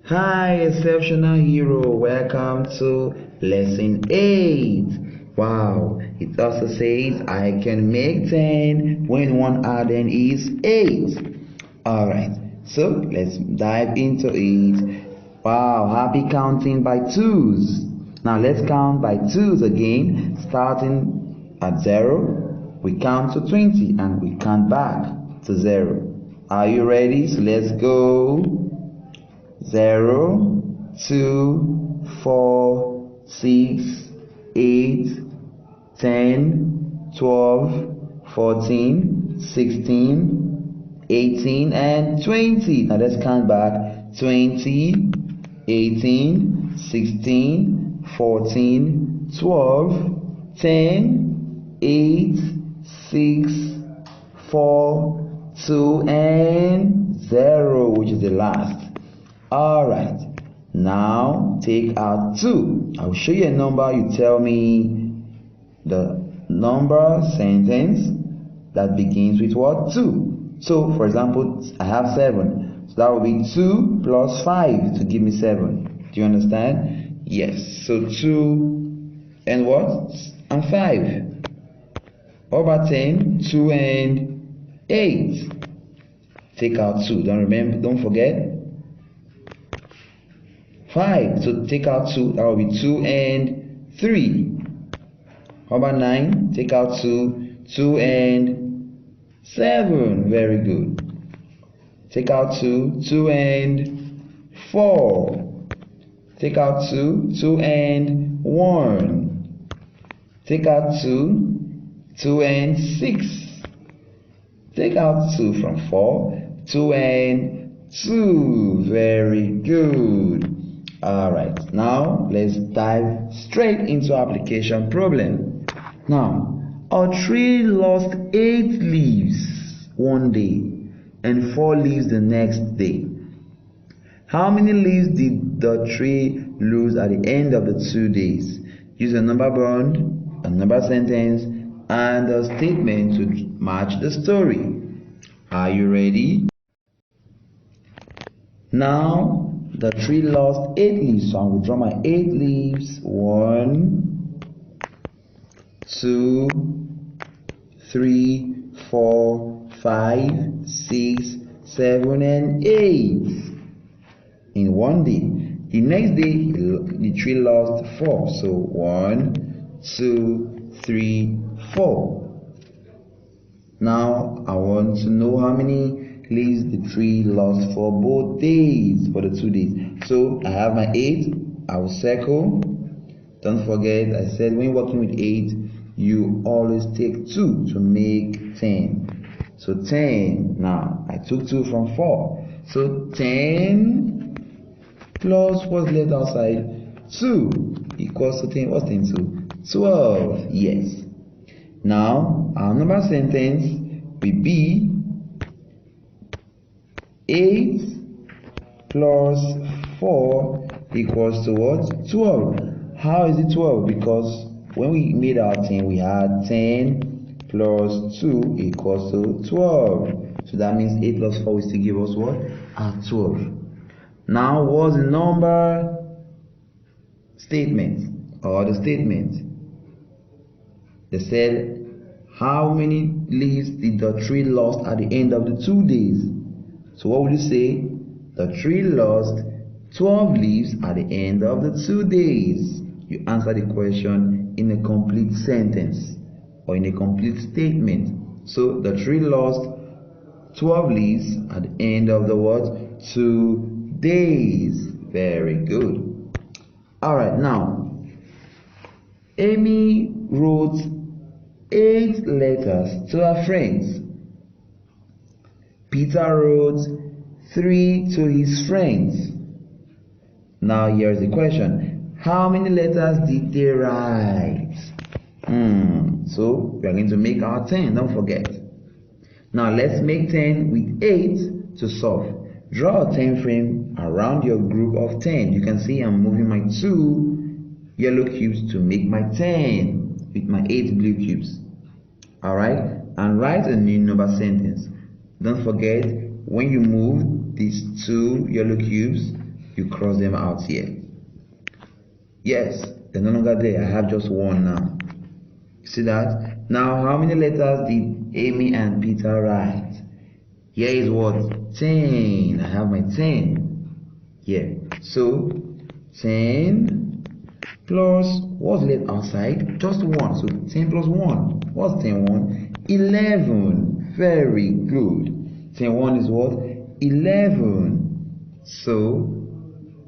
Hi, exceptional hero. Welcome to lesson 8. Wow, it also says I can make 10 when one addend is 8. Alright, so let's dive into it. Wow, happy counting by twos. Now let's count by twos again, starting at 0. We count to 20 and we count back to 0. Are you ready? So let's go. 0, 2, 4, 6, 8, 10, 12, 14, 16, 18, and 20. Now let's count back. 20, 18, 16, 14, 12, 10, 8, 6, 4, 2, and 0, which is the last. Alright, now take out 2. I'll show you a number, you tell me the number sentence that begins with what? 2. So, for example, I have 7. So that will be 2 plus 5 to give me 7. Do you understand? Yes. So 2 and what? And 5. What about 10? 2 and 8. Take out 2. Don't forget. 5. So take out 2. That will be 2 and 3. How about 9? Take out 2. 2 and 7. Very good. Take out 2. 2 and 4. Take out 2. 2 and 1. Take out 2. 2 and 6. Take out 2 from 4. 2 and 2. Very good. Alright, now let's dive straight into application problem. Now, a tree lost 8 leaves one day and 4 leaves the next day. How many leaves did the tree lose at the end of the 2 days? Use a number bond, a number sentence, and a statement to match the story. Are you ready? Now, the tree lost 8 leaves, so I will draw my 8 leaves. 1, 2, 3, 4, 5, 6, 7, and 8 in one day. The next day, the tree lost 4. So 1, 2, 3, 4. Now I want to know how many leaves the tree lost for both days, for the 2 days. So I have my 8. I will circle. Don't forget, I said when working with 8, you always take 2 to make 10. So 10. Now I took 2 from 4. So 10 plus what's left outside? 2 equals to 10. What's 10 to? 12. Yes. Now our number sentence will be 8 plus 4 equals to what? 12. How is it 12? Because when we made our 10, we had 10 plus 2 equals to 12. So that means 8 plus 4 will still give us what? 12. Now what's the number statement or the statement? They said, how many leaves did the tree lost at the end of the 2 days? So what would you say? The tree lost 12 leaves at the end of the 2 days. You answer the question in a complete sentence or in a complete statement. So the tree lost 12 leaves at the end of the what? 2 days. Very good. Alright, now Amy wrote 8 letters to her friends. Peter wrote 3 to his friends. Now here's the question. How many letters did they write? So we are going to make our 10. Don't forget. Now let's make 10 with 8 to solve. Draw a 10 frame around your group of 10. You can see I'm moving my 2 yellow cubes to make my 10 with my 8 blue cubes. Alright? And write a new number sentence. Don't forget, when you move these 2 yellow cubes, you cross them out here. Yes, they're no longer there. I have just one now. You see that? Now, how many letters did Amy and Peter write? Here is what? 10. I have my 10 here. So 10 plus, what's left outside? Just 1. So 10 plus 1. What's 10 1? 11. Very good. 10 1 is what? 11. So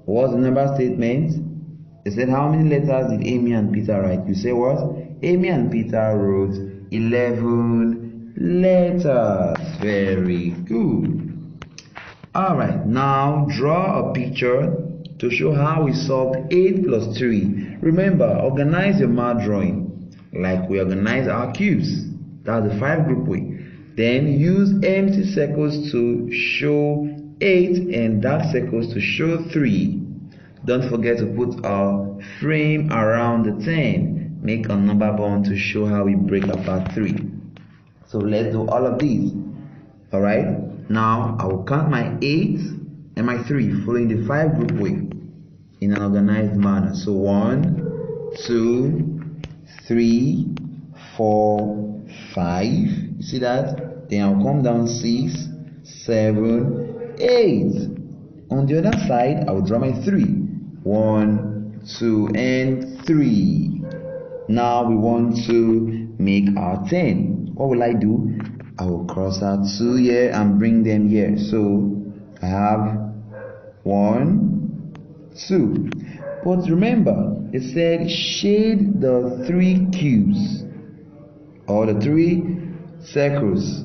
what's the number statement? They said how many letters did Amy and Peter write? You say what? Amy and Peter wrote 11 letters. Very good. Alright, now draw a picture to show how we solved 8 plus 3. Remember, organize your math drawing like we organize our cubes. That's the 5 group way. Then use empty circles to show 8 and dark circles to show 3. Don't forget to put a frame around the 10. Make a number bond to show how we break apart 3. So let's do all of these. Alright, now I will count my 8 and my 3 following the 5 group way in an organized manner. So 1, 2, 3, 4, 5. You see that? Then I'll come down 6, 7, 8. On the other side, I will draw my 3. 1, 2, and 3. Now we want to make our 10. What will I do? I will cross out 2 here and bring them here. So I have 1, 2. But remember, it said shade the 3 cubes or the 3 circles,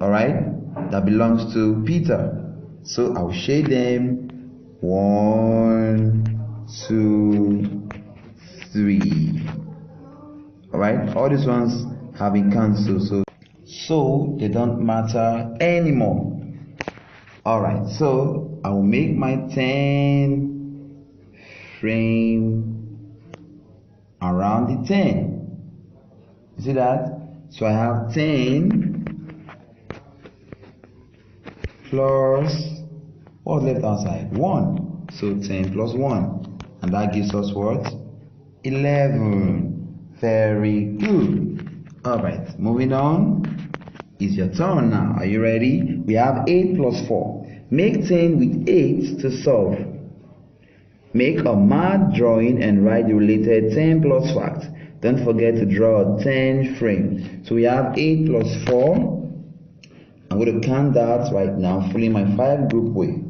alright, that belongs to Peter. So I'll shade them 1, 2, 3. Alright, all these ones have been cancelled, so they don't matter anymore. Alright, so I will make my 10 frame around the 10. You see that? So I have 10 plus, what's left outside? 1. So 10 plus 1. And that gives us what? 11. Very good. Alright, moving on. It's your turn now. Are you ready? We have 8 plus 4. Make 10 with 8 to solve. Make a math drawing and write the related 10 plus facts. Don't forget to draw a 10 frame. So we have 8 plus 4. I'm going to count that right now, following my 5 group way.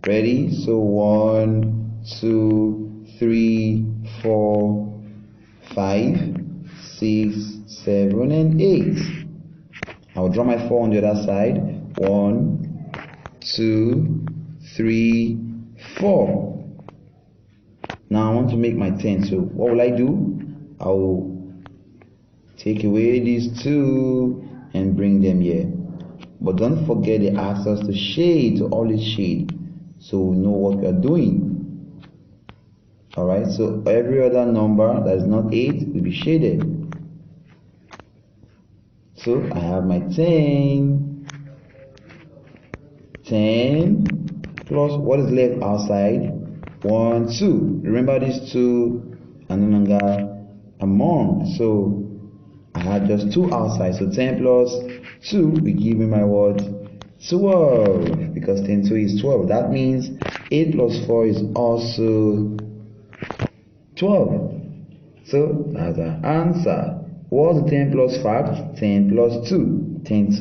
Ready? So 1, 2, 3, 4, 5, 6, 7, and 8. I'll draw my 4 on the other side. 1, 2, 3, 4. Now I want to make my 10. So what will I do? I will take away these 2 and bring them here. But don't forget they ask us to shade, to always shade, so we know what we are doing. Alright, so every other number that is not 8 will be shaded. So I have my 10. 10 plus what is left outside? 1, 2. Remember these 2 are no longer among. So I have just 2 outside. So 10 plus 2 will give me my what? 12. Because 10 2 is 12. That means 8 plus 4 is also 12. So that's the answer. What's the 10 plus fact? 10 plus 2. 10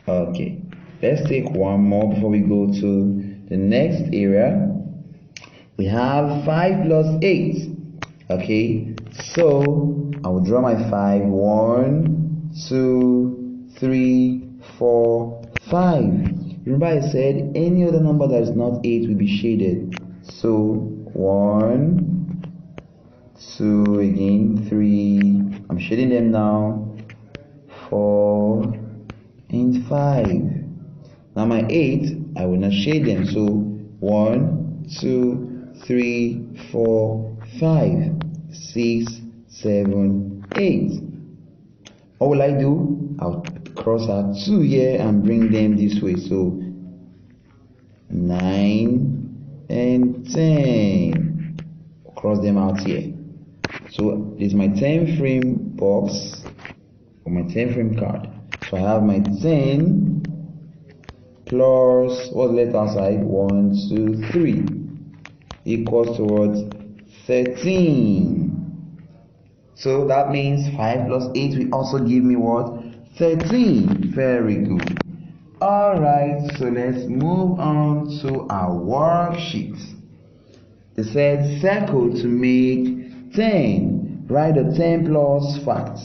2. Okay. Let's take one more before we go to the next area. We have 5 plus 8. Okay. So I will draw my 5. 1, 2, 3, 4, 5. Remember I said any other number that is not 8 will be shaded. So 1, 2, again 3. I'm shading them now. 4 and 5. Now my 8, I will not shade them. So 1, 2, 3, 4, 5, 6, 7, 8. What will I do? I'll cross out 2 here and bring them this way. So 9, and 10. Cross them out here. So this is my 10 frame box or my 10 frame card. So I have my 10 plus what's left outside? 1, 2, 3 equals towards 13. So that means 5 plus 8 will also give me what? 13. Very good. Alright, so let's move on to our worksheet. They said circle to make 10. Write the 10 plus fact.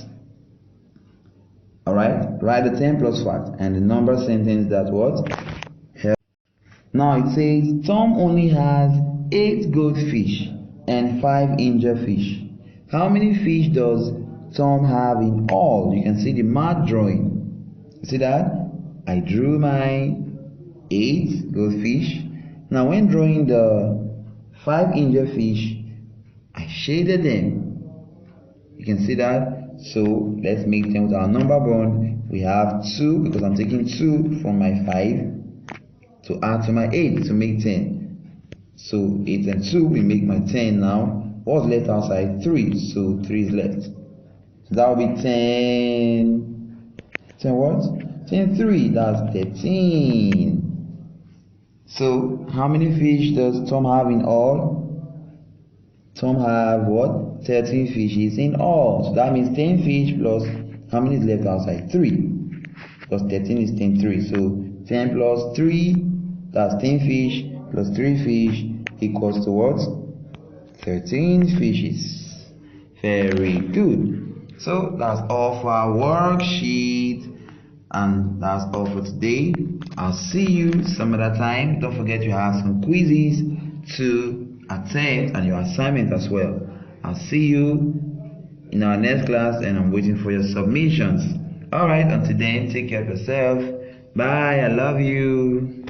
Alright, write the 10 plus fact and the number sentence that what? Now it says Tom only has 8 goldfish and 5 angelfish. How many fish does Tom have in all? You can see the math drawing. You see that? I drew my 8 goldfish. Now when drawing the 5 angelfish, I shaded them. You can see that. So let's make them with our number bond. We have 2 because I'm taking 2 from my 5 to add to my 8 to make 10. So 8 and 2 we make my 10 now. What's left outside? 3. So 3 is left. So that will be 10. 10 what? 10 3. That's 13. So how many fish does Tom have in all? Tom have what? 13 fishes in all. So that means 10 fish plus how many is left outside? 3. Because 13 is 10 3. So 10 plus 3, that's 10 fish plus 3 fish equals to what? 13 fishes. Very good. So that's all for our worksheet, and that's all for today. I'll see you some other time. Don't forget you have some quizzes to attempt and your assignment as well. I'll see you in our next class, and I'm waiting for your submissions. Alright, until then, take care of yourself. Bye. I love you.